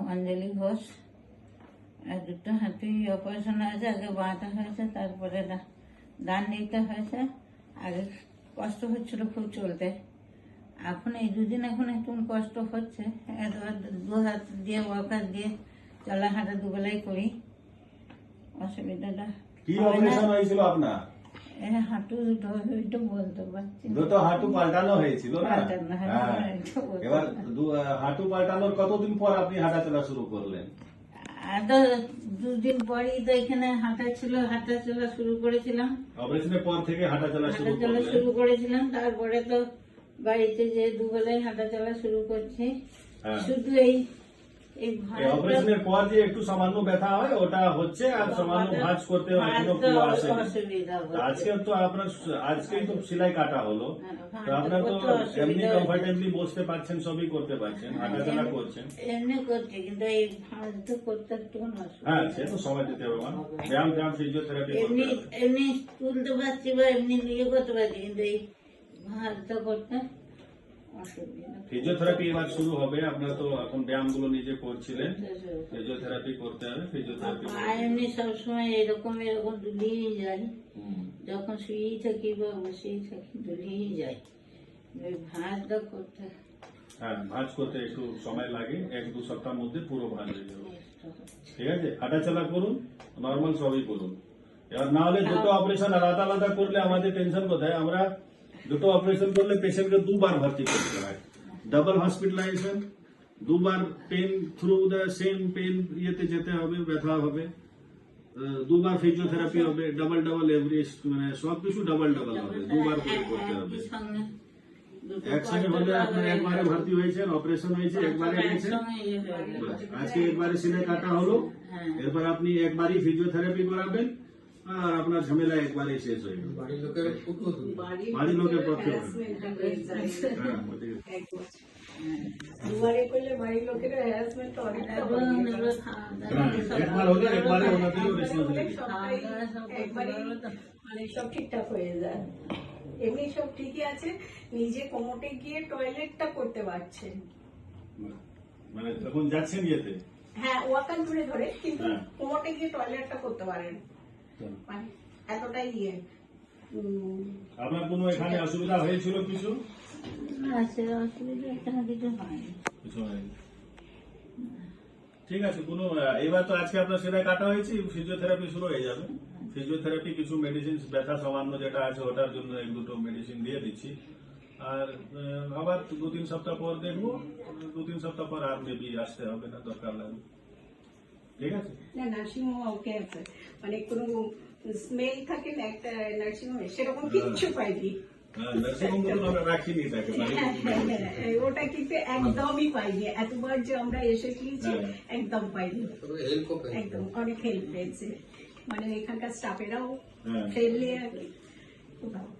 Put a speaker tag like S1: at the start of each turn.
S1: অঞ্জলি ঘোষ। আর দুটো হাঁটুই অপারেশন হয়েছে, আগে বাঁটা হয়েছে, তারপরে ডান দিকটা হয়েছে। আগে কষ্ট হচ্ছিল খুব চলতে, এখন এই দুদিন এখন একটু কষ্ট হচ্ছে। দু হাত দিয়ে ওয়াকার দিয়ে চলা হাঁটা দুবেলাই করি, অসুবিধাটা
S2: কি অপারেশন হয়েছিল আপনার?
S1: হাঁটু দুটো ওইটা বলতে পারছি না।
S2: দুটো হাঁটু পাল্টানো হয়েছিল না?
S1: পাল্টানো, হ্যাঁ,
S2: হ্যাঁ।
S1: এটা বলতে
S2: এবার
S1: পারছি।
S2: হাঁটু পাল্টানোর কতদিন পর আপনি হাঁটাচলা শুরু করলেন?
S1: আর তো দুদিন পরেই তো এখানে হাঁটা চলা শুরু করেছিলাম।
S2: অপারেশনের পর থেকে হাঁটাচলা শুরু
S1: হাঁটা চলা
S2: করলেন?
S1: শুরু করেছিলাম, তারপরে তো বাড়িতে যে দুবেলায় হাঁটা চলা শুরু করছি।
S2: হ্যাঁ।
S1: শুধু এই
S2: এই
S1: ভাঁজটা-
S2: অপারেশনের পর যে একটু সামান্য ব্যথা হয় ওটা হচ্ছে, আর সামান্য ভাঁজ করতে এখনো
S1: ভাঁজটা
S2: পুরো আসেনি।
S1: অসুবিধা হচ্ছে।
S2: আজকে তো আপনার আজকেই তো সেলাই কাটা হলো, তো আপনার তো
S1: করতে অসুবিধা
S2: এমনি
S1: হচ্ছে।
S2: কমফর্টেবলি বসতে পারছেন, সবই করতে পারছেন, হাঁটাচলা করছেন।
S1: এমনি করছি, কিন্তু এই ভাঁজটা করতে একটু
S2: হ্যাঁ,
S1: অসুবিধা।
S2: সে তো সময় দিতে হবে, ব্যায়াম ফিজিওথেরাপি করতে
S1: এমনি
S2: হবে।
S1: এমনি তুলতে পারছি বা এমনি ইয়ে করতে পারছি, কিন্তু এই ভাঁজটা করতে অসুবিধা।
S2: ফিজিওথেরাপি এবার শুরু হবে, আপনার তো এখন ব্যায়ামগুলো নিজে করছিলেন, ফিজিওথেরাপি করতে হবে, ফিজিওথেরাপি
S1: আর এমনি সবসময় এরকম দুলিয়ে যায়, যখন শুয়েই থাকি বা বসেই থাকি দুলিয়ে যায়। ওই ভাঁজটা করতে
S2: হ্যাঁ, ভাঁজ করতে একটু সময় লাগে, 1-2 সপ্তাহের মধ্যে পুরো ভাঁজ হয়ে যাবে।
S1: কষ্ট হচ্ছে।
S2: ঠিক আছে, হাঁটাচলা করুন, নর্মাল সবই করুন। এবার না হলে দুটো অপারেশন আলাদা আলাদা করলে আমাদের টেনশন কোথায়? আমরা দুটো অপারেশন করলে পেশেন্টকে দুবার ভর্তি করতে হয়, ডাবল হসপিটালাইজেশন, দুবার pain through the same pain ইয়েতে যেতে হবে, ব্যথা হবে, দুবার ফিজিওথেরাপি হবে, ডাবল এভরি, মানে সবকিছু ডাবল হবে, দুবার করে করতে হবে।
S1: একই সঙ্গে দুটো
S2: একসঙ্গে হলে আপনার একবারে ভর্তি হয়েছেন, অপারেশন হয়েছে, একবারে নিয়েছেন,
S1: একসঙ্গে ইয়ে হয়ে গেল।
S2: বাস। আজকে একবারে সেলাই কাটা হলো,
S1: হ্যাঁ।
S2: এরপর আপনি একবারই ফিজিওথেরাপি করাবেন, আর আপনার ঝামেলা একবারই শেষ হয়ে গেল। বাড়ির লোকের পক্ষে হ্যাঁ,
S3: দুবারে করলে বাড়ির লোকেরা হ্যারাসমেন্ট তো অনেকটা
S1: এবং
S3: হয়।
S1: এগুলো খাওয়া দাওয়া
S2: হ্যাঁ, একবার হলে একবারে ওনাদেরও
S3: একবারে হলে
S2: রেসপন্সিবিলিটি।
S3: সবটাই একবারে মানে সব ঠিকঠাক হয়ে যায়। এমনি সব ঠিকই আছে, নিজে কোমোটে গিয়ে টয়লেটটা করতে পারছেন।
S2: মানে তখন যাচ্ছেন ইয়েতে?
S3: হ্যাঁ, ওয়াকার ধরে ধরে, কিন্তু
S2: হ্যাঁ।
S3: কোমোটে গিয়ে টয়লেটটা করতে পারেন, মানে এতটাই ইয়ে।
S2: আপনার কোনো এখানে অসুবিধা হয়েছিল কিছু?
S1: আছে অসুবিধা এখানে কিছু হয়নি।
S2: কিছু হয়নি। ঠিক আছে, কোনো এবার তো আজকে আপনার সেলাই কাটা হয়েছে, ফিজিওথেরাপি শুরু হয়ে যাবে। ফিজিওথেরাপি কিছু মেডিসিন, ব্যথা সামান্য যেটা আছে ওটার জন্য 1-2টো মেডিসিন দিয়ে দিচ্ছি, আর আবার 2-3 সপ্তাহ পর দেখবো, 2-3 সপ্তাহ পর আর মেবি আসতে হবে না, দরকার লাগবে। ঠিক আছে,
S3: না, নার্সিংহোম ওকে আছে, মানে কোনো স্মেল থাকে না একটা নার্সিংহোমে, সেরকম কিচ্ছু পাইনি।
S2: নার্সিংহোমগুলো আমরা রাখিনি তাকে,
S3: ওটা কিন্তু একদমই পাইনি, এতবার যে আমরা এসে গিয়েছি
S2: হ্যাঁ।
S3: একদম পাইনি, একদম অনেক হেল্প পেয়েছে, মানে এখানকার স্টাফেরাও
S2: হ্যাঁ।
S3: ফ্রেন্ডলি আর কি, খুব ভালো।